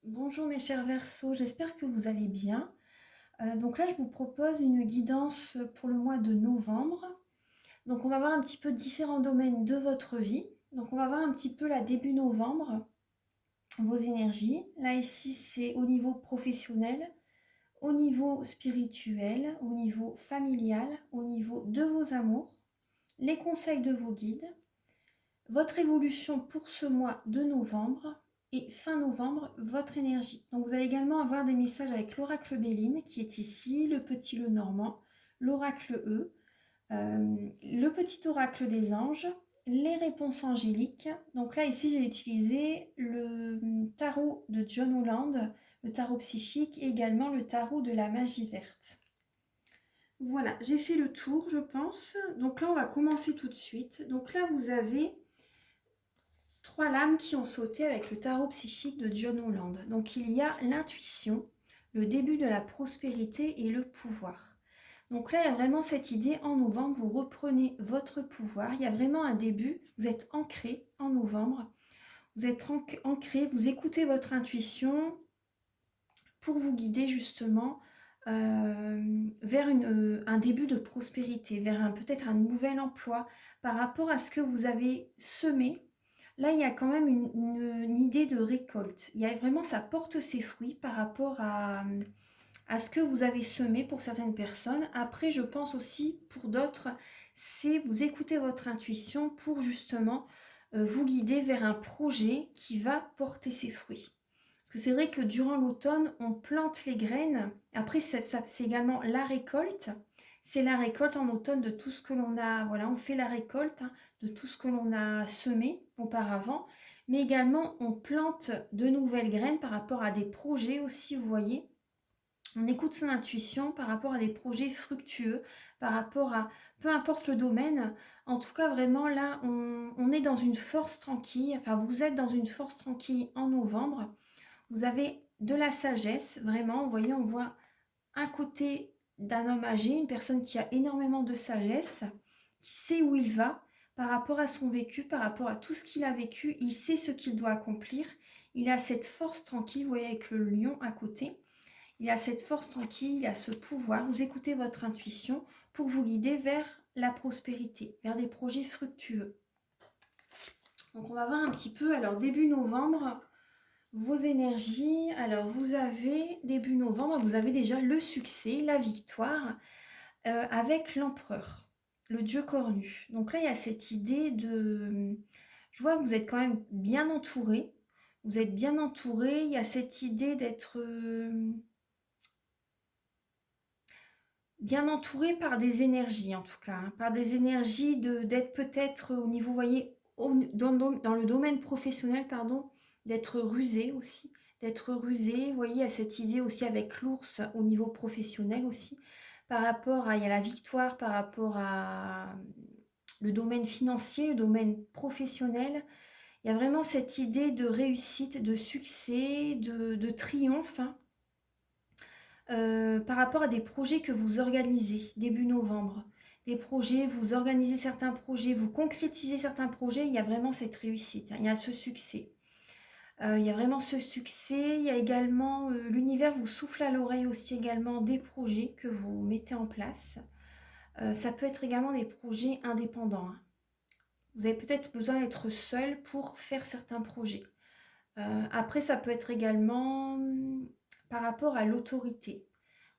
Bonjour mes chers Verseaux, j'espère que vous allez bien. Donc là, je vous propose une guidance pour le mois de novembre. Donc on va voir un petit peu différents domaines de votre vie. Donc on va voir un petit peu là début novembre, vos énergies. Là ici, c'est au niveau professionnel, au niveau spirituel, au niveau familial, au niveau de vos amours, les conseils de vos guides, votre évolution pour ce mois de novembre et fin novembre, votre énergie. Donc vous allez également avoir des messages avec l'oracle Béline qui est ici, le petit le normand, l'oracle le petit oracle des anges, les réponses angéliques. Donc là ici j'ai utilisé le tarot de John Holland, le tarot psychique et également le tarot de la magie verte. Voilà, j'ai fait le tour je pense. Donc là on va commencer tout de suite. Donc là vous avez trois lames qui ont sauté avec le tarot psychique de John Holland. Donc il y a l'intuition, le début de la prospérité et le pouvoir. Donc là, il y a vraiment cette idée, en novembre, vous reprenez votre pouvoir. Il y a vraiment un début, vous êtes ancré en novembre. Vous êtes ancré, vous écoutez votre intuition pour vous guider justement vers un début de prospérité, vers peut-être un nouvel emploi par rapport à ce que vous avez semé. Là, il y a quand même une idée de récolte. Il y a vraiment, ça porte ses fruits par rapport à ce que vous avez semé pour certaines personnes. Après, je pense aussi pour d'autres, c'est vous écoutez votre intuition pour justement vous guider vers un projet qui va porter ses fruits. Parce que c'est vrai que durant l'automne, on plante les graines. Après, c'est également la récolte. C'est la récolte en automne de tout ce que l'on a. Voilà, on fait la récolte de tout ce que l'on a semé auparavant. Mais également, on plante de nouvelles graines par rapport à des projets aussi, vous voyez. On écoute son intuition par rapport à des projets fructueux, par rapport à peu importe le domaine. En tout cas, vraiment là, on est dans une force tranquille. Enfin, vous êtes dans une force tranquille en novembre. Vous avez de la sagesse, vraiment. Vous voyez, on voit un côté d'un homme âgé, une personne qui a énormément de sagesse, qui sait où il va par rapport à son vécu, par rapport à tout ce qu'il a vécu. Il sait ce qu'il doit accomplir. Il a cette force tranquille, vous voyez, avec le lion à côté. Il a cette force tranquille, il a ce pouvoir. Vous écoutez votre intuition pour vous guider vers la prospérité, vers des projets fructueux. Donc on va voir un petit peu, alors début novembre, vos énergies. Alors vous avez, début novembre, vous avez déjà le succès, la victoire avec l'empereur, le dieu cornu. Donc là, il y a cette idée de... Je vois que vous êtes quand même bien entouré. Vous êtes bien entouré. Il y a cette idée d'être... bien entouré par des énergies en tout cas, hein, par des énergies d'être peut-être au niveau, vous voyez, dans le domaine professionnel, pardon, d'être rusé aussi, d'être rusé, vous voyez, à cette idée aussi avec l'ours au niveau professionnel aussi, par rapport à, il y a la victoire par rapport à le domaine financier, le domaine professionnel, il y a vraiment cette idée de réussite, de succès, de triomphe, hein, par rapport à des projets que vous organisez début novembre. Des projets, vous organisez certains projets, vous concrétisez certains projets, il y a vraiment cette réussite, hein, il y a ce succès. Il y a vraiment ce succès, il y a également l'univers vous souffle à l'oreille aussi également des projets que vous mettez en place. Ça peut être également des projets indépendants, hein. Vous avez peut-être besoin d'être seul pour faire certains projets. Après, ça peut être également par rapport à l'autorité.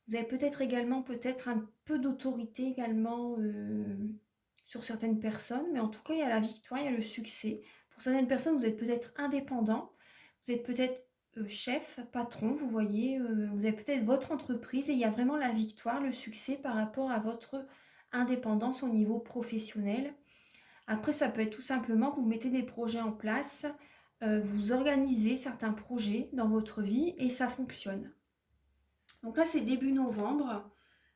Vous avez peut-être également peut-être un peu d'autorité également sur certaines personnes, mais en tout cas, il y a la victoire, il y a le succès. Pour certaines personnes, vous êtes peut-être indépendant, vous êtes peut-être chef, patron, vous voyez, vous avez peut-être votre entreprise et il y a vraiment la victoire, le succès par rapport à votre indépendance au niveau professionnel. Après, ça peut être tout simplement que vous mettez des projets en place, vous organisez certains projets dans votre vie et ça fonctionne. Donc là, c'est début novembre.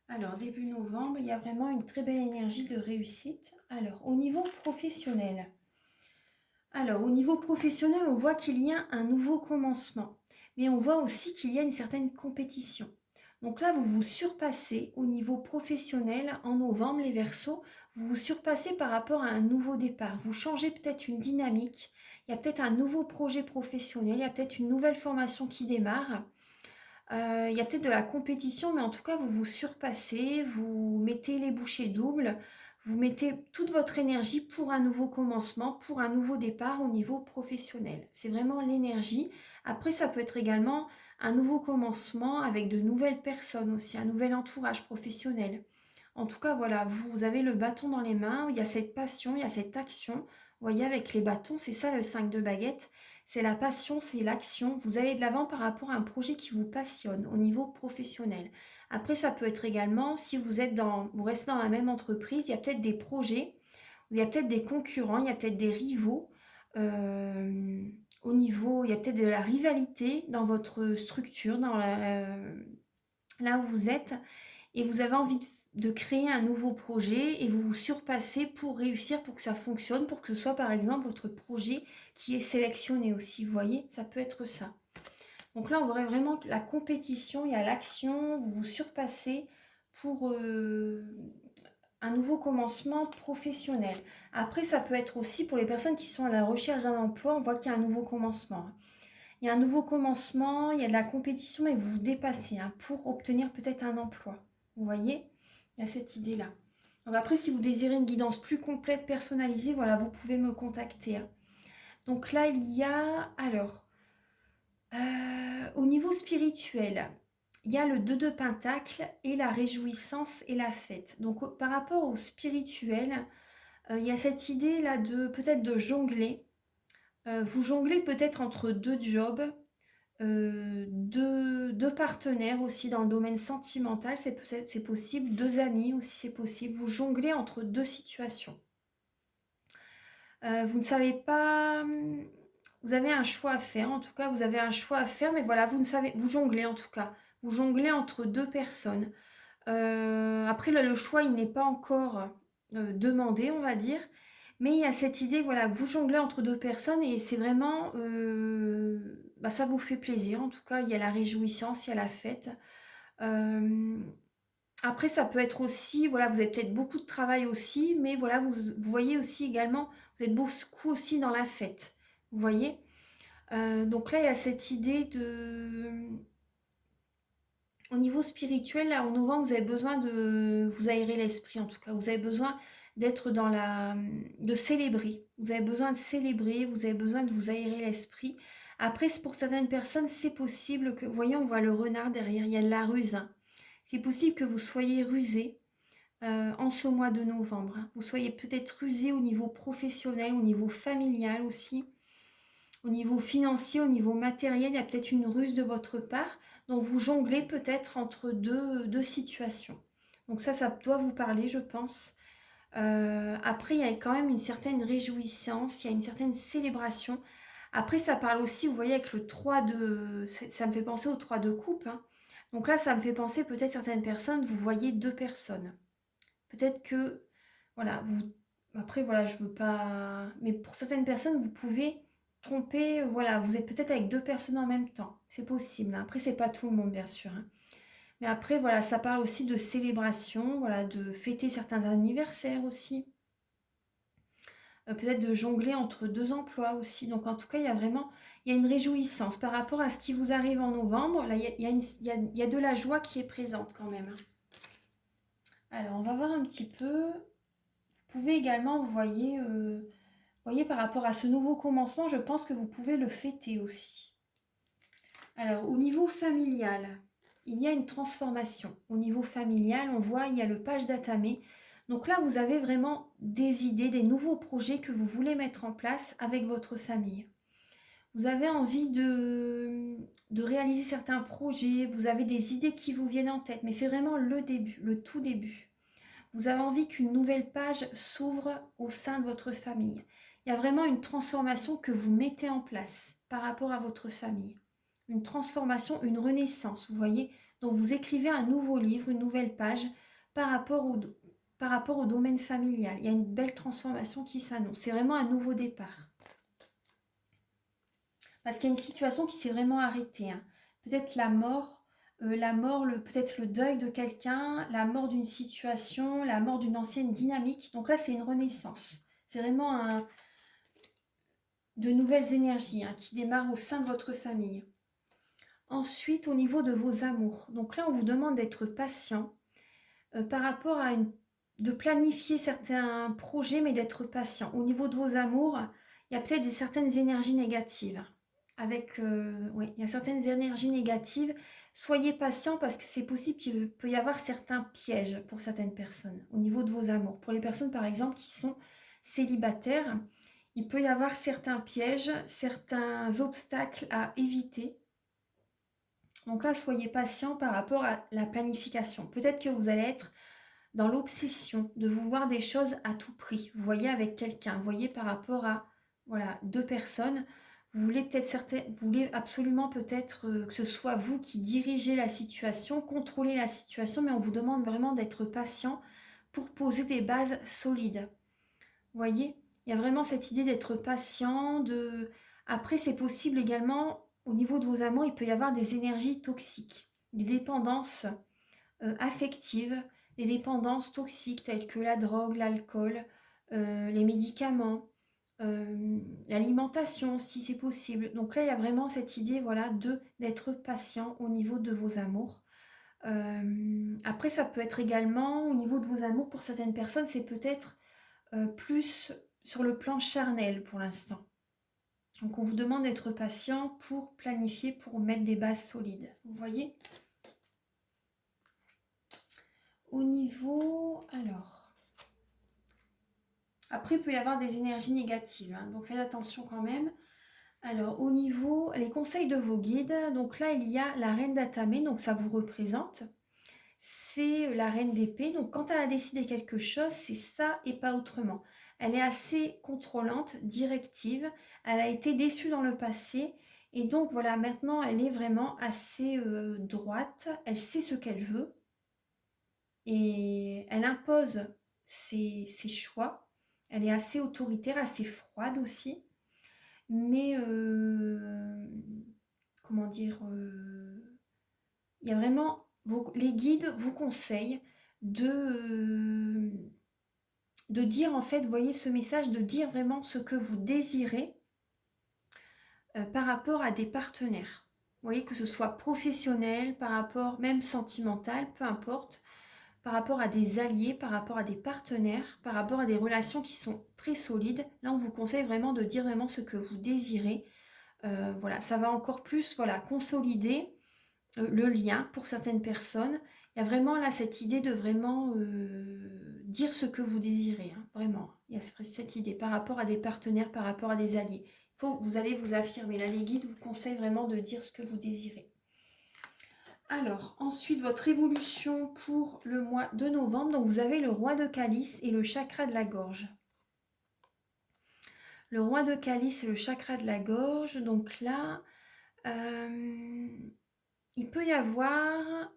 Alors, début novembre, il y a vraiment une très belle énergie de réussite. Alors, au niveau professionnel. Alors, au niveau professionnel, on voit qu'il y a un nouveau commencement. Mais on voit aussi qu'il y a une certaine compétition. Donc là, vous vous surpassez au niveau professionnel en novembre, les Verseaux. vous vous surpassez par rapport à un nouveau départ. Vous changez peut-être une dynamique. Il y a peut-être un nouveau projet professionnel. Il y a peut-être une nouvelle formation qui démarre. Il y a peut-être de la compétition, mais en tout cas, vous vous surpassez. Vous mettez les bouchées doubles. Vous mettez toute votre énergie pour un nouveau commencement, pour un nouveau départ au niveau professionnel. C'est vraiment l'énergie. Après, ça peut être également un nouveau commencement avec de nouvelles personnes aussi, un nouvel entourage professionnel. En tout cas, voilà, vous avez le bâton dans les mains, il y a cette passion, il y a cette action. Vous voyez, avec les bâtons, c'est ça le 5 de baguette. C'est la passion, c'est l'action. Vous allez de l'avant par rapport à un projet qui vous passionne au niveau professionnel. Après, ça peut être également, si vous restez dans la même entreprise, il y a peut-être des projets, il y a peut-être des concurrents, il y a peut-être des rivaux. euh, Au niveau, il y a peut-être de la rivalité dans votre structure, là où vous êtes et vous avez envie de créer un nouveau projet et vous vous surpassez pour réussir, pour que ça fonctionne, pour que ce soit par exemple votre projet qui est sélectionné aussi. Vous voyez, ça peut être ça. Donc là, on voit vraiment la compétition, il y a l'action, vous vous surpassez pour un nouveau commencement professionnel. Après, ça peut être aussi pour les personnes qui sont à la recherche d'un emploi, on voit qu'il y a un nouveau commencement. Il y a un nouveau commencement, il y a de la compétition et vous vous dépassez pour obtenir peut-être un emploi. Vous voyez, il y a cette idée-là. Donc après, si vous désirez une guidance plus complète, personnalisée, voilà, vous pouvez me contacter. Donc là, il y a, alors, au niveau spirituel, il y a le 2 de Pentacle et la réjouissance et la fête. Donc par rapport au spirituel, il y a cette idée-là de peut-être de jongler. Vous jonglez peut-être entre deux jobs, deux partenaires aussi dans le domaine sentimental, c'est possible, deux amis aussi c'est possible. Vous jonglez entre deux situations. Vous ne savez pas, vous avez un choix à faire, en tout cas vous avez un choix à faire, mais voilà, vous ne savez, vous jonglez en tout cas. Vous jonglez entre deux personnes. Après le choix il n'est pas encore demandé, on va dire. Mais il y a cette idée, voilà, que vous jonglez entre deux personnes et c'est vraiment, ça vous fait plaisir. En tout cas, il y a la réjouissance, il y a la fête. Euh, Après, ça peut être aussi, voilà, vous avez peut-être beaucoup de travail aussi, mais voilà, vous voyez aussi également, vous êtes beaucoup aussi dans la fête. Vous voyez. Donc là, il y a cette idée de... Au niveau spirituel, là, en novembre, vous avez besoin de vous aérer l'esprit, en tout cas. Vous avez besoin d'être dans la... de célébrer. Vous avez besoin de célébrer, vous avez besoin de vous aérer l'esprit. Après, pour certaines personnes, c'est possible que... Vous voyez, on voit le renard derrière, il y a de la ruse. C'est possible que vous soyez rusé en ce mois de novembre. Vous soyez peut-être rusé au niveau professionnel, au niveau familial aussi. Au niveau financier, au niveau matériel, il y a peut-être une ruse de votre part. Donc vous jonglez peut-être entre deux situations. Donc ça doit vous parler, je pense. Après, il y a quand même une certaine réjouissance, il y a une certaine célébration. Après, ça parle aussi, vous voyez, avec le 3 de... Ça me fait penser au 3 de coupe. Donc là, ça me fait penser peut-être certaines personnes, vous voyez deux personnes. Peut-être que, voilà, vous... Après, voilà, je veux pas... Mais pour certaines personnes, vous pouvez tromper, voilà, vous êtes peut-être avec deux personnes en même temps. C'est possible. Après, c'est pas tout le monde, bien sûr. Mais après, voilà, ça parle aussi de célébration, voilà, de fêter certains anniversaires aussi. Peut-être de jongler entre deux emplois aussi. Donc, en tout cas, il y a vraiment, il y a une réjouissance par rapport à ce qui vous arrive en novembre. Là, il y a de la joie qui est présente quand même. Alors, on va voir un petit peu. Vous pouvez également, voyez, par rapport à ce nouveau commencement, je pense que vous pouvez le fêter aussi. Alors, au niveau familial, il y a une transformation. Au niveau familial, on voit, il y a le page d'Atamé. Donc là, vous avez vraiment des idées, des nouveaux projets que vous voulez mettre en place avec votre famille. Vous avez envie de réaliser certains projets, vous avez des idées qui vous viennent en tête, mais c'est vraiment le début, le tout début. Vous avez envie qu'une nouvelle page s'ouvre au sein de votre famille. Il y a vraiment une transformation que vous mettez en place par rapport à votre famille. Une transformation, une renaissance, vous voyez. Donc vous écrivez un nouveau livre, une nouvelle page par rapport au domaine familial. Il y a une belle transformation qui s'annonce. C'est vraiment un nouveau départ. Parce qu'il y a une situation qui s'est vraiment arrêtée. Peut-être la mort la mort, peut-être le deuil de quelqu'un, la mort d'une situation, la mort d'une ancienne dynamique. Donc là, c'est une renaissance. C'est vraiment de nouvelles énergies hein, qui démarrent au sein de votre famille. Ensuite, au niveau de vos amours. Donc là, on vous demande d'être patient par rapport à de planifier certains projets, mais d'être patient. Au niveau de vos amours, il y a peut-être certaines énergies négatives. Oui, il y a certaines énergies négatives. Soyez patient parce que c'est possible qu'il peut y avoir certains pièges pour certaines personnes au niveau de vos amours. Pour les personnes, par exemple, qui sont célibataires, il peut y avoir certains pièges, certains obstacles à éviter. Donc là, soyez patient par rapport à la planification. Peut-être que vous allez être dans l'obsession de vouloir des choses à tout prix. Vous voyez avec quelqu'un, vous voyez par rapport à voilà, deux personnes, vous voulez vous voulez absolument peut-être que ce soit vous qui dirigez la situation, contrôlez la situation, mais on vous demande vraiment d'être patient pour poser des bases solides. Vous voyez, il y a vraiment cette idée d'être patient, de... Après, c'est possible également, au niveau de vos amours, il peut y avoir des énergies toxiques, des dépendances affectives, des dépendances toxiques telles que la drogue, l'alcool, les médicaments, l'alimentation si c'est possible. Donc là, il y a vraiment cette idée voilà, d'être patient au niveau de vos amours. Après, ça peut être également au niveau de vos amours, pour certaines personnes, c'est peut-être plus sur le plan charnel pour l'instant. Donc on vous demande d'être patient pour planifier, pour mettre des bases solides. Vous voyez ? Au niveau... Alors... Après, il peut y avoir des énergies négatives, hein, donc faites attention quand même. Alors, au niveau... Les conseils de vos guides, donc là, il y a la reine d'Atamé, donc ça vous représente. C'est la reine d'épée, donc quand elle a décidé quelque chose, c'est ça et pas autrement. Elle est assez contrôlante, directive, elle a été déçue dans le passé, et donc voilà, maintenant elle est vraiment assez droite, elle sait ce qu'elle veut, et elle impose ses choix, elle est assez autoritaire, assez froide aussi, mais comment dire, il y a vraiment, les guides vous conseillent de, de dire en fait, vous voyez ce message, de dire vraiment ce que vous désirez par rapport à des partenaires. Vous voyez que ce soit professionnel, par rapport même sentimental, peu importe, par rapport à des alliés, par rapport à des partenaires, par rapport à des relations qui sont très solides. Là, on vous conseille vraiment de dire vraiment ce que vous désirez. Voilà, ça va encore plus voilà, consolider le lien pour certaines personnes. Il y a vraiment là cette idée de vraiment dire ce que vous désirez, hein, vraiment. Il y a cette idée par rapport à des partenaires, par rapport à des alliés. Vous allez vous affirmer. Là, les guides vous conseillent vraiment de dire ce que vous désirez. Alors, ensuite, votre évolution pour le mois de novembre. Donc, vous avez le roi de calice et le chakra de la gorge. Le roi de calice et le chakra de la gorge. Donc là, il peut y avoir...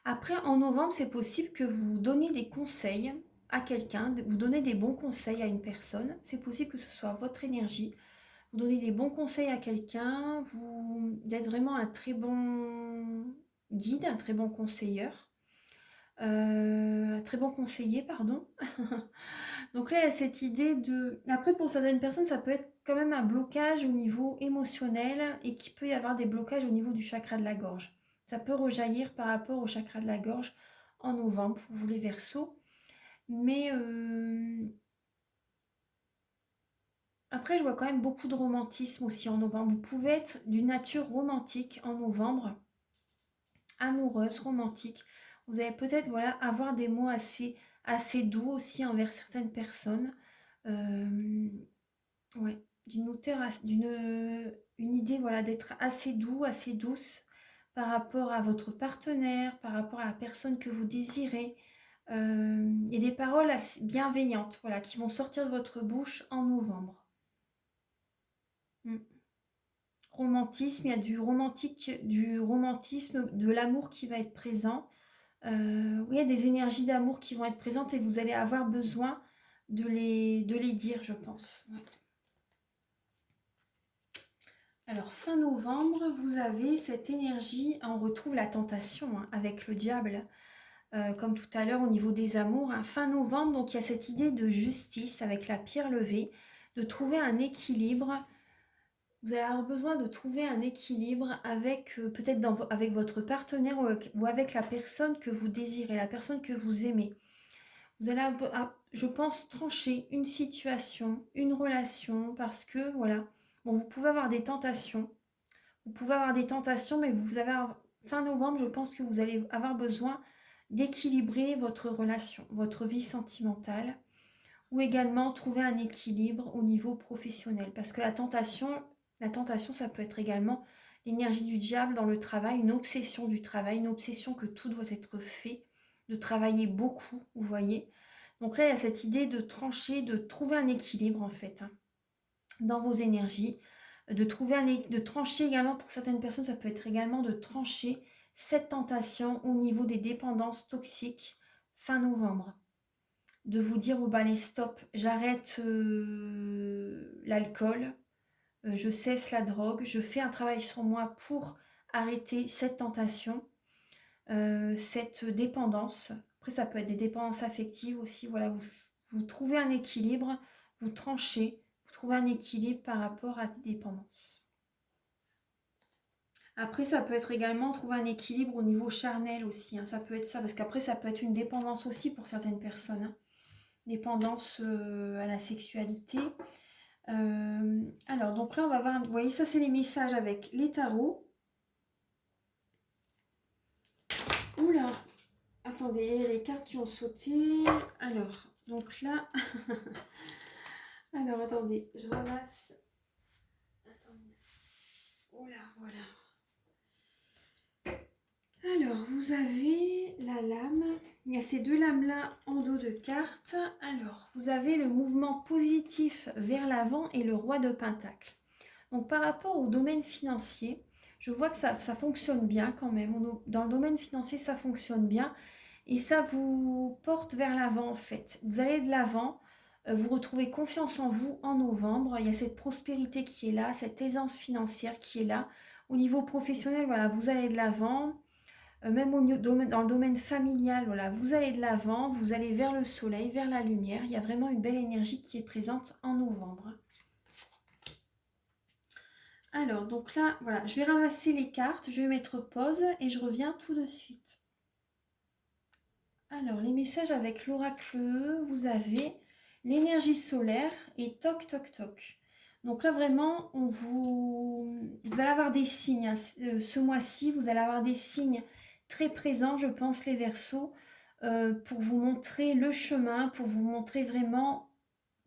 Après, en novembre, c'est possible que vous donniez des conseils à quelqu'un, vous donnez des bons conseils à une personne. C'est possible que ce soit votre énergie. Vous donnez des bons conseils à quelqu'un, vous êtes vraiment un très bon guide, un très bon conseiller. Un très bon conseiller, pardon. Donc là, il y a cette idée de... Après, pour certaines personnes, ça peut être quand même un blocage au niveau émotionnel et qu'il peut y avoir des blocages au niveau du chakra de la gorge. Ça peut rejaillir par rapport au chakra de la gorge en novembre pour vous les Verseaux. Mais après, je vois quand même beaucoup de romantisme aussi en novembre. Vous pouvez être d'une nature romantique en novembre, amoureuse, romantique. Vous allez peut-être voilà, avoir des mots assez doux aussi envers certaines personnes. Ouais, une idée voilà, d'être assez doux, assez douce par rapport à votre partenaire, par rapport à la personne que vous désirez. Et des paroles bienveillantes voilà, qui vont sortir de votre bouche en novembre. Romantisme, il y a du romantisme, de l'amour qui va être présent. Oui, il y a des énergies d'amour qui vont être présentes et vous allez avoir besoin de les dire, je pense. Ouais. Alors, fin novembre, vous avez cette énergie, on retrouve la tentation hein, avec le diable, comme tout à l'heure au niveau des amours. Hein. Fin novembre, donc il y a cette idée de justice avec la pierre levée, de trouver un équilibre. Vous allez avoir besoin de trouver un équilibre avec peut-être avec votre partenaire ou avec la personne que vous désirez, la personne que vous aimez. Vous allez, je pense, trancher une situation, une relation, parce que, voilà, bon, vous pouvez avoir des tentations. Vous pouvez avoir des tentations, mais vous avez, fin novembre, je pense que vous allez avoir besoin d'équilibrer votre relation, votre vie sentimentale, ou également trouver un équilibre au niveau professionnel. Parce que la tentation, ça peut être également l'énergie du diable dans le travail, une obsession du travail, une obsession que tout doit être fait, de travailler beaucoup, vous voyez. Donc là, il y a cette idée de trancher, de trouver un équilibre en fait, hein, dans vos énergies, de trancher également, pour certaines personnes, ça peut être également de trancher cette tentation au niveau des dépendances toxiques fin novembre. De vous dire, oh bah allez, stop, j'arrête l'alcool, je cesse la drogue, je fais un travail sur moi pour arrêter cette tentation, cette dépendance. Après, ça peut être des dépendances affectives aussi. Voilà, vous trouvez un équilibre, vous tranchez, vous trouvez un équilibre par rapport à des dépendances. Après, ça peut être également trouver un équilibre au niveau charnel aussi. Hein, ça peut être ça, parce qu'après, ça peut être une dépendance aussi pour certaines personnes. Hein. Dépendance à la sexualité. Alors, donc là, on va voir, vous voyez, ça, c'est les messages avec les tarots. Oula, attendez, il y a les cartes qui ont sauté. Alors, donc là, alors, attendez, je ramasse. Attendez. Oula, voilà. Alors, vous avez la lame. Il y a ces deux lames-là en dos de carte. Alors, vous avez le mouvement positif vers l'avant et le roi de pentacle. Donc, par rapport au domaine financier, je vois que ça fonctionne bien quand même. Dans le domaine financier, ça fonctionne bien. Et ça vous porte vers l'avant en fait. Vous allez de l'avant. Vous retrouvez confiance en vous en novembre. Il y a cette prospérité qui est là, cette aisance financière qui est là. Au niveau professionnel, voilà, vous allez de l'avant. Même dans le domaine familial, voilà, vous allez de l'avant, vous allez vers le soleil, vers la lumière. Il y a vraiment une belle énergie qui est présente en novembre. Alors, donc là, voilà, je vais ramasser les cartes, je vais mettre pause et je reviens tout de suite. Alors, les messages avec l'oracle, vous avez l'énergie solaire et toc, toc, toc. Donc là, vraiment, vous allez avoir des signes. Hein. Ce mois-ci, vous allez avoir des signes très présents, je pense, les Verseaux, pour vous montrer le chemin, pour vous montrer vraiment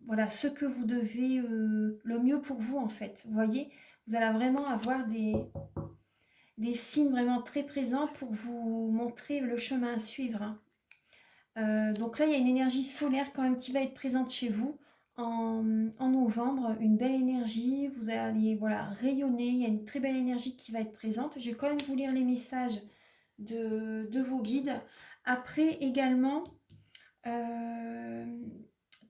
voilà, ce que vous devez, le mieux pour vous, en fait. Vous voyez, vous allez vraiment avoir des signes vraiment très présents pour vous montrer le chemin à suivre. Hein. Donc là, il y a une énergie solaire quand même qui va être présente chez vous en novembre, une belle énergie, vous allez voilà, rayonner, il y a une très belle énergie qui va être présente. Je vais quand même vous lire les messages de vos guides. Après également,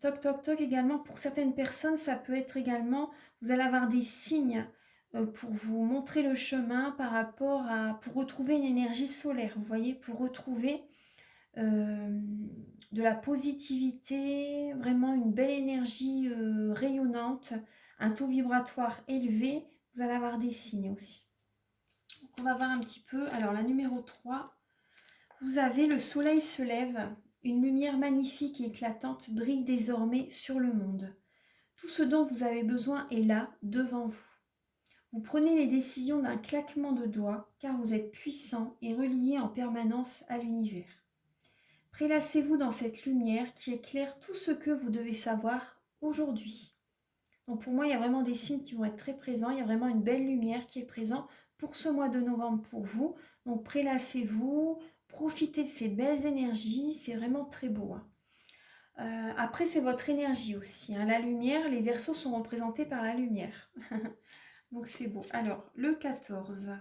toc toc toc également, pour certaines personnes, ça peut être également, vous allez avoir des signes pour vous montrer le chemin par rapport pour retrouver une énergie solaire, vous voyez, pour retrouver de la positivité, vraiment une belle énergie rayonnante, un taux vibratoire élevé, vous allez avoir des signes aussi. Donc on va voir un petit peu. Alors la numéro 3, vous avez le soleil se lève, une lumière magnifique et éclatante brille désormais sur le monde. Tout ce dont vous avez besoin est là, devant vous. Vous prenez les décisions d'un claquement de doigts, car vous êtes puissant et relié en permanence à l'univers. Prélassez-vous dans cette lumière qui éclaire tout ce que vous devez savoir aujourd'hui. Donc pour moi, il y a vraiment des signes qui vont être très présents. Il y a vraiment une belle lumière qui est présente pour ce mois de novembre pour vous. Donc prélassez-vous, profitez de ces belles énergies. C'est vraiment très beau. Hein. Après, c'est votre énergie aussi. Hein. La lumière, les Verseaux sont représentés par la lumière. Donc c'est beau. Alors, le 14.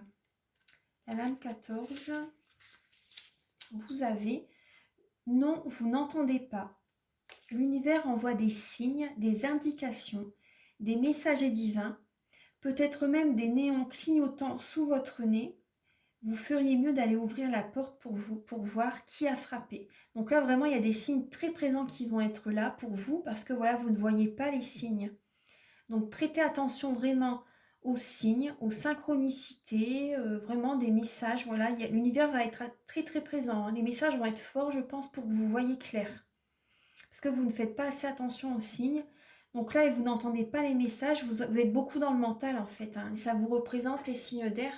La lame 14. Vous avez... Non, vous n'entendez pas. L'univers envoie des signes, des indications, des messagers divins peut-être même des néons clignotants sous votre nez, vous feriez mieux d'aller ouvrir la porte pour voir qui a frappé. Donc là, vraiment, il y a des signes très présents qui vont être là pour vous parce que voilà, vous ne voyez pas les signes. Donc prêtez attention vraiment aux signes, aux synchronicités, vraiment des messages. Voilà, l'univers va être très très présent, hein. Les messages vont être forts, je pense, pour que vous voyez clair. Parce que vous ne faites pas assez attention aux signes. Donc là, vous n'entendez pas les messages, vous êtes beaucoup dans le mental en fait, hein. Ça vous représente les signes d'air.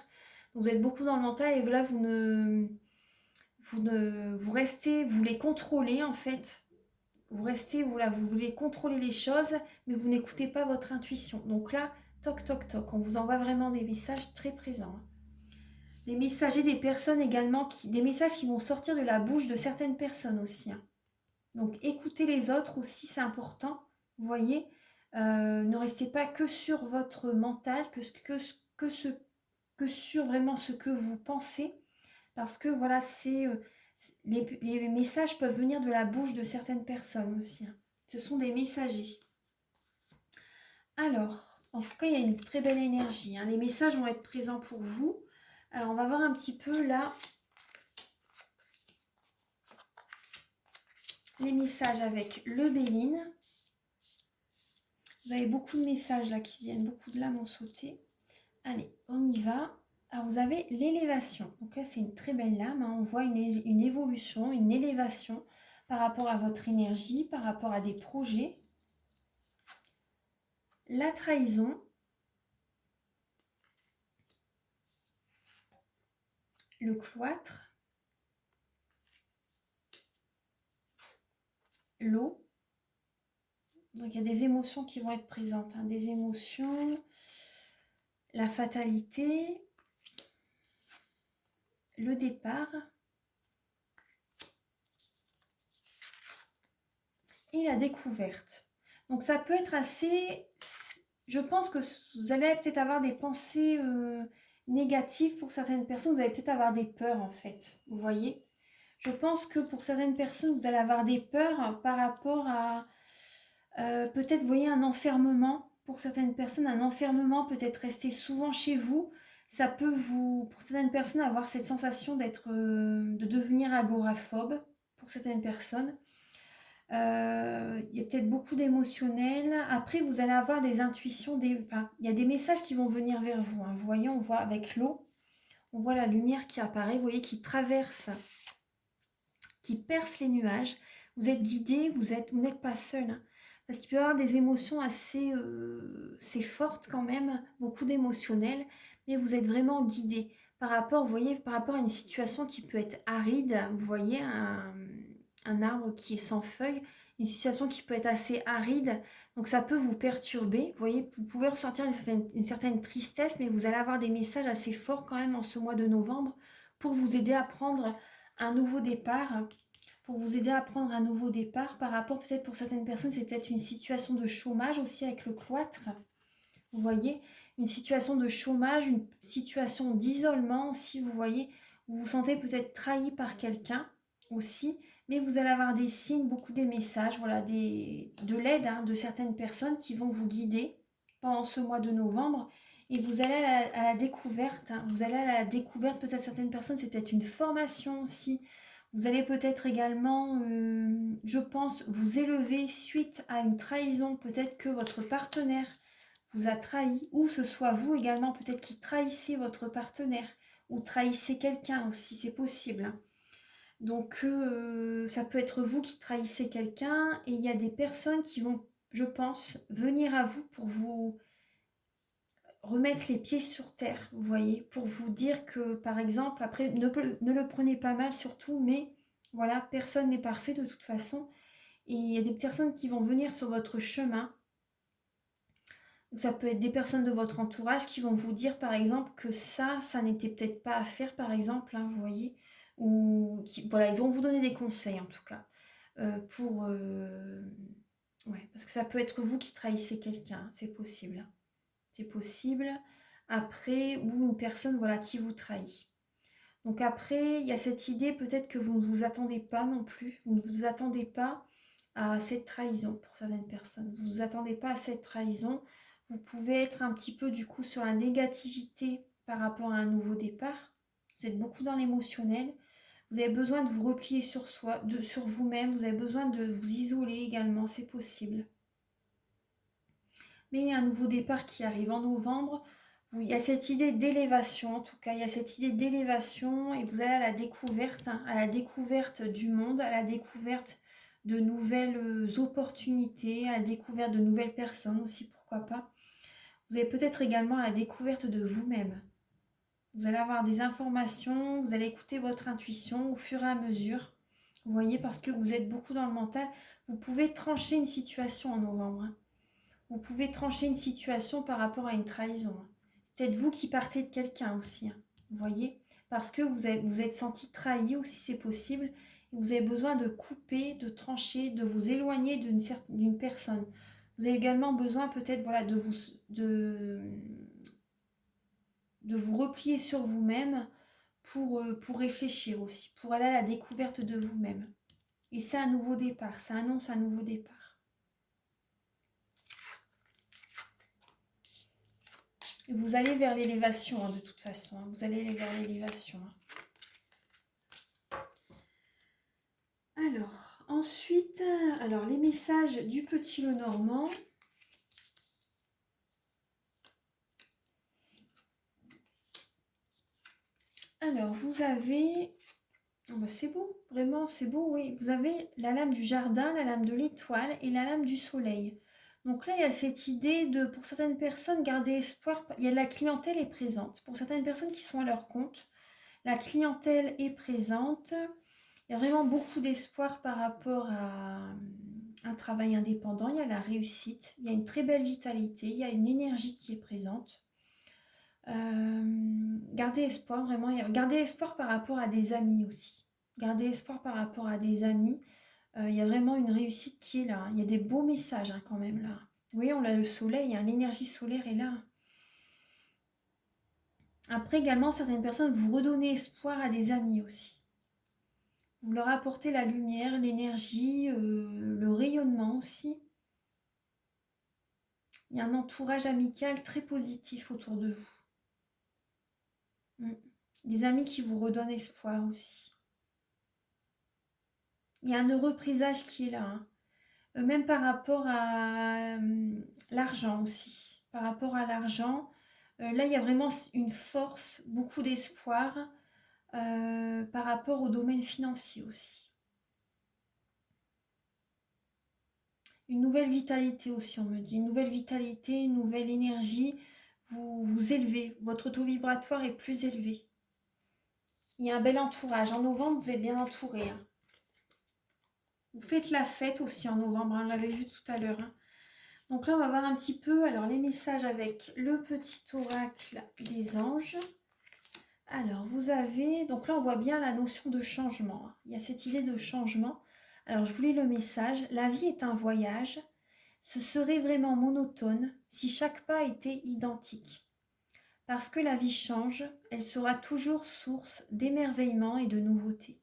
Vous êtes beaucoup dans le mental et là, vous restez, vous les contrôlez en fait. Vous restez, voilà, vous voulez contrôler les choses, mais vous n'écoutez pas votre intuition. Donc là, toc, toc, toc, on vous envoie vraiment des messages très présents, hein. Des messages et des personnes également, des messages qui vont sortir de la bouche de certaines personnes aussi, hein. Donc écoutez les autres aussi, c'est important. Vous voyez, ne restez pas que sur votre mental, que sur vraiment ce que vous pensez. Parce que voilà, les messages peuvent venir de la bouche de certaines personnes aussi, hein. Ce sont des messagers. Alors, en tout cas, il y a une très belle énergie, hein. Les messages vont être présents pour vous. Alors, on va voir un petit peu là les messages avec le Béline. Vous avez beaucoup de messages là qui viennent, beaucoup de lames ont sauté. Allez, on y va. Alors, vous avez l'élévation. Donc là, c'est une très belle lame, hein. On voit une évolution, une élévation par rapport à votre énergie, par rapport à des projets. La trahison. Le cloître. L'eau. Donc il y a des émotions qui vont être présentes, hein. Des émotions. La fatalité. Le départ. Et la découverte. Donc ça peut être assez... Je pense que vous allez peut-être avoir des pensées négatives pour certaines personnes. Vous allez peut-être avoir des peurs en fait. Vous voyez ? Je pense que pour certaines personnes, vous allez avoir des peurs par rapport à... peut-être, vous voyez, un enfermement. Pour certaines personnes, un enfermement, peut-être rester souvent chez vous. Ça peut pour certaines personnes, avoir cette sensation de devenir agoraphobe. Pour certaines personnes. Il y a peut-être beaucoup d'émotionnel. Après, vous allez avoir des intuitions, il y a des messages qui vont venir vers vous, hein. Vous voyez, on voit avec l'eau, on voit la lumière qui apparaît, vous voyez, qui traverse, qui perce les nuages. Vous êtes guidé, vous n'êtes pas seul, hein. Parce qu'il peut y avoir des émotions assez fortes quand même, beaucoup d'émotionnel, mais vous êtes vraiment guidé par rapport, vous voyez, par rapport à une situation qui peut être aride. Vous voyez, un arbre qui est sans feuilles, une situation qui peut être assez aride, donc ça peut vous perturber. Vous voyez, vous pouvez ressentir une certaine tristesse, mais vous allez avoir des messages assez forts quand même en ce mois de novembre pour vous aider à prendre un nouveau départ. Par rapport, peut-être pour certaines personnes, c'est peut-être une situation de chômage aussi avec le cloître. Vous voyez, une situation de chômage, une situation d'isolement aussi, vous voyez, vous vous sentez peut-être trahi par quelqu'un aussi, mais vous allez avoir des signes, beaucoup des messages, voilà, de l'aide, hein, de certaines personnes qui vont vous guider pendant ce mois de novembre. Et vous allez à la découverte, hein. Vous allez à la découverte, peut-être certaines personnes, c'est peut-être une formation aussi. Vous allez peut-être également, je pense, vous élever suite à une trahison. Peut-être que votre partenaire vous a trahi, ou ce soit vous également, peut-être qui trahissez votre partenaire, ou trahissez quelqu'un aussi, c'est possible, hein. Donc, ça peut être vous qui trahissez quelqu'un, et il y a des personnes qui vont, je pense, venir à vous pour vous remettre les pieds sur terre, vous voyez, pour vous dire que, par exemple, après, ne le prenez pas mal surtout, mais voilà, personne n'est parfait de toute façon, et il y a des personnes qui vont venir sur votre chemin, ou ça peut être des personnes de votre entourage qui vont vous dire, par exemple, que ça n'était peut-être pas à faire, par exemple, hein, vous voyez, ou voilà, ils vont vous donner des conseils, en tout cas, ouais, parce que ça peut être vous qui trahissez quelqu'un, hein, c'est possible, hein. C'est possible. Après, ou une personne, voilà, qui vous trahit. Donc après, il y a cette idée peut-être que vous ne vous attendez pas non plus. Vous ne vous attendez pas à cette trahison pour certaines personnes. Vous ne vous attendez pas à cette trahison. Vous pouvez être un petit peu du coup sur la négativité par rapport à un nouveau départ. Vous êtes beaucoup dans l'émotionnel. Vous avez besoin de vous replier sur soi, sur vous-même. Vous avez besoin de vous isoler également, c'est possible. Mais il y a un nouveau départ qui arrive en novembre. Il y a cette idée d'élévation, en tout cas, il y a cette idée d'élévation et vous allez à la découverte, hein, à la découverte du monde, à la découverte de nouvelles opportunités, à la découverte de nouvelles personnes aussi, pourquoi pas. Vous allez peut-être également à la découverte de vous-même. Vous allez avoir des informations, vous allez écouter votre intuition au fur et à mesure. Vous voyez, parce que vous êtes beaucoup dans le mental, vous pouvez trancher une situation en novembre, hein. Vous pouvez trancher une situation par rapport à une trahison, hein. C'est peut-être vous qui partez de quelqu'un aussi, hein. Vous voyez, parce que vous êtes senti trahi aussi, c'est possible. Et vous avez besoin de couper, de trancher, de vous éloigner d'une personne. Vous avez également besoin peut-être voilà, de vous replier sur vous-même pour réfléchir aussi, pour aller à la découverte de vous-même. Et c'est un nouveau départ, ça annonce un nouveau départ. Et vous allez vers l'élévation, hein, de toute façon, hein. Vous allez aller vers l'élévation, hein. Alors, ensuite, alors les messages du petit Lenormand. Alors, vous avez... Oh bah c'est beau, vraiment, c'est beau, oui. Vous avez la lame du jardin, la lame de l'étoile et la lame du soleil. Donc là, il y a cette idée de, pour certaines personnes, garder espoir. Il y a de la clientèle est présente. Pour certaines personnes qui sont à leur compte, la clientèle est présente. Il y a vraiment beaucoup d'espoir par rapport à un travail indépendant. Il y a la réussite, il y a une très belle vitalité, il y a une énergie qui est présente. Gardez espoir, vraiment. Gardez espoir par rapport à des amis aussi. Gardez espoir par rapport à des amis. Il y a vraiment une réussite qui est là. Il y a des beaux messages, hein, quand même là. Vous voyez, on a le soleil, hein, l'énergie solaire est là. Après également, certaines personnes, vous redonnez espoir à des amis aussi. Vous leur apportez la lumière, l'énergie, le rayonnement aussi. Il y a un entourage amical très positif autour de vous. Des amis qui vous redonnent espoir aussi. Il y a un heureux présage qui est là, hein. Même par rapport à l'argent aussi. Par rapport à l'argent, là, il y a vraiment une force, beaucoup d'espoir par rapport au domaine financier aussi. Une nouvelle vitalité aussi, on me dit. Une nouvelle vitalité, une nouvelle énergie. Vous vous élevez. Votre taux vibratoire est plus élevé. Il y a un bel entourage. En novembre, vous êtes bien entouré, hein. Vous faites la fête aussi en novembre, hein, on l'avait vu tout à l'heure, hein. Donc là, on va voir un petit peu alors les messages avec le petit oracle des anges. Alors, vous avez... Donc là, on voit bien la notion de changement, hein. Il y a cette idée de changement. Alors, je vous lis le message. La vie est un voyage. Ce serait vraiment monotone si chaque pas était identique. Parce que la vie change, elle sera toujours source d'émerveillement et de nouveauté.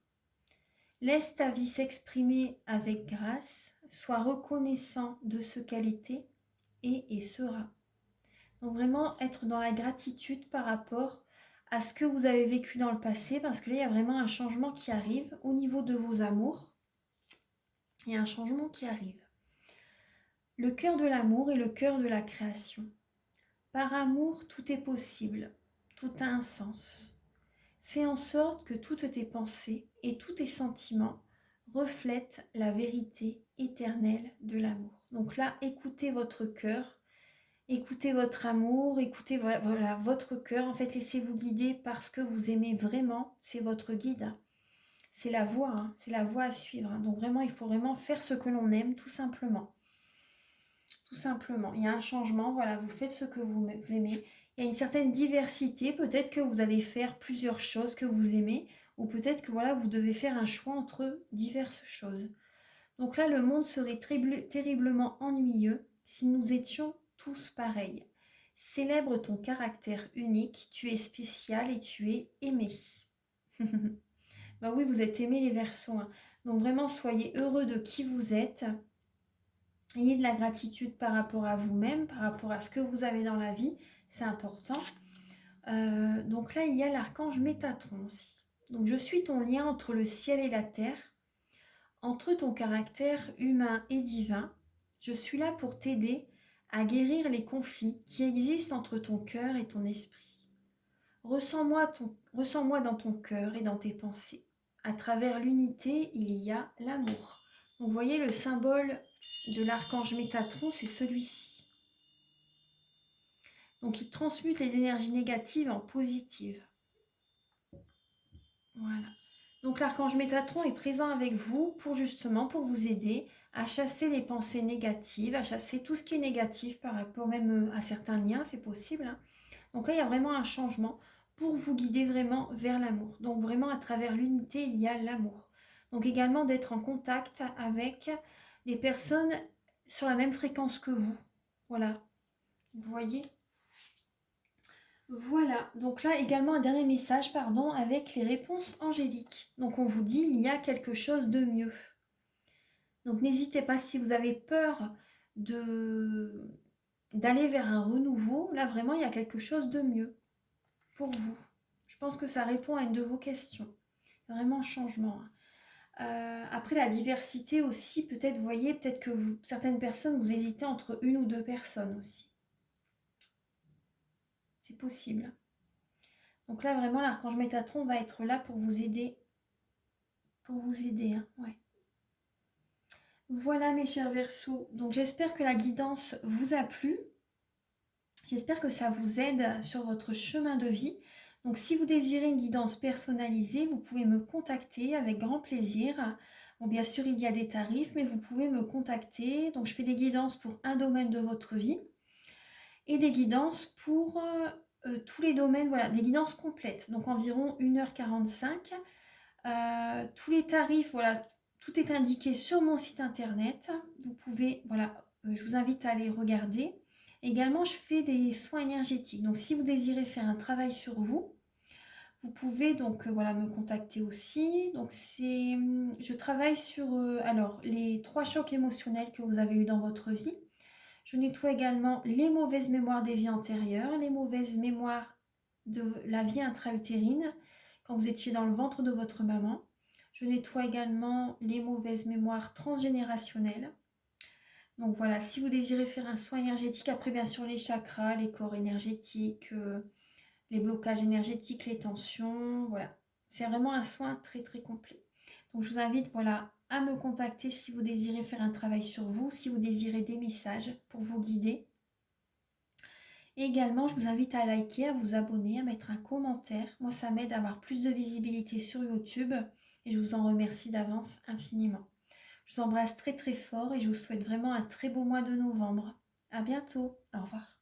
Laisse ta vie s'exprimer avec grâce, sois reconnaissant de ce qu'elle était et sera. Donc vraiment être dans la gratitude par rapport à ce que vous avez vécu dans le passé, parce que là, il y a vraiment un changement qui arrive au niveau de vos amours. Il y a un changement qui arrive. Le cœur de l'amour et le cœur de la création. Par amour, tout est possible, tout a un sens. Fais en sorte que toutes tes pensées et tous tes sentiments reflètent la vérité éternelle de l'amour. Donc là, écoutez votre cœur, écoutez votre amour, écoutez voilà, votre cœur. En fait, laissez-vous guider parce que vous aimez vraiment, c'est votre guide. C'est la voie, hein, c'est la voie à suivre. Donc vraiment, il faut vraiment faire ce que l'on aime, tout simplement. Tout simplement. Il y a un changement, voilà, vous faites ce que vous aimez. Il y a une certaine diversité, peut-être que vous allez faire plusieurs choses que vous aimez, ou peut-être que voilà, vous devez faire un choix entre diverses choses. Donc là, le monde serait terriblement ennuyeux si nous étions tous pareils. Célèbre ton caractère unique, tu es spécial et tu es aimé. Ben oui, vous êtes aimés les Verseaux, hein. Donc vraiment, soyez heureux de qui vous êtes. Ayez de la gratitude par rapport à vous-même, par rapport à ce que vous avez dans la vie. C'est important. Donc là, il y a l'archange Métatron aussi. Donc je suis ton lien entre le ciel et la terre, entre ton caractère humain et divin. Je suis là pour t'aider à guérir les conflits qui existent entre ton cœur et ton esprit. Ressens-moi dans ton cœur et dans tes pensées. À travers l'unité, il y a l'amour. Donc, vous voyez, le symbole de l'archange Métatron, c'est celui-ci. Donc, il transmute les énergies négatives en positives. Voilà. Donc, l'archange Métatron est présent avec vous pour vous aider à chasser les pensées négatives, à chasser tout ce qui est négatif par rapport même à certains liens, c'est possible, hein. Donc là, il y a vraiment un changement pour vous guider vraiment vers l'amour. Donc vraiment, à travers l'unité, il y a l'amour. Donc également d'être en contact avec des personnes sur la même fréquence que vous. Voilà, vous voyez? Voilà, donc là également un dernier message, pardon, avec les réponses angéliques. Donc on vous dit, il y a quelque chose de mieux. Donc n'hésitez pas, si vous avez peur d'aller vers un renouveau, là vraiment, il y a quelque chose de mieux pour vous. Je pense que ça répond à une de vos questions. Vraiment un changement. Après la diversité aussi, peut-être, vous voyez, peut-être que certaines personnes, vous hésitez entre une ou deux personnes aussi. C'est possible. Donc là, vraiment, l'archange Métatron va être là pour vous aider. Pour vous aider, hein, ouais. Voilà mes chers Verseaux. Donc j'espère que la guidance vous a plu. J'espère que ça vous aide sur votre chemin de vie. Donc si vous désirez une guidance personnalisée, vous pouvez me contacter avec grand plaisir. Bon, bien sûr, il y a des tarifs, mais vous pouvez me contacter. Donc je fais des guidances pour un domaine de votre vie et des guidances pour tous les domaines, voilà, des guidances complètes. Donc environ 1h45. Tous les tarifs, voilà, tout est indiqué sur mon site internet. Vous pouvez, voilà, je vous invite à aller regarder. Également, je fais des soins énergétiques. Donc, si vous désirez faire un travail sur vous, vous pouvez donc voilà, me contacter aussi. Donc, je travaille sur alors, les 3 chocs émotionnels que vous avez eus dans votre vie. Je nettoie également les mauvaises mémoires des vies antérieures, les mauvaises mémoires de la vie intra-utérine, quand vous étiez dans le ventre de votre maman. Je nettoie également les mauvaises mémoires transgénérationnelles. Donc voilà, si vous désirez faire un soin énergétique, après bien sûr les chakras, les corps énergétiques, les blocages énergétiques, les tensions, voilà. C'est vraiment un soin très très complet. Donc je vous invite voilà, à me contacter si vous désirez faire un travail sur vous, si vous désirez des messages pour vous guider. Et également, je vous invite à liker, à vous abonner, à mettre un commentaire. Moi, ça m'aide à avoir plus de visibilité sur YouTube et je vous en remercie d'avance infiniment. Je vous embrasse très très fort et je vous souhaite vraiment un très beau mois de novembre. À bientôt. Au revoir.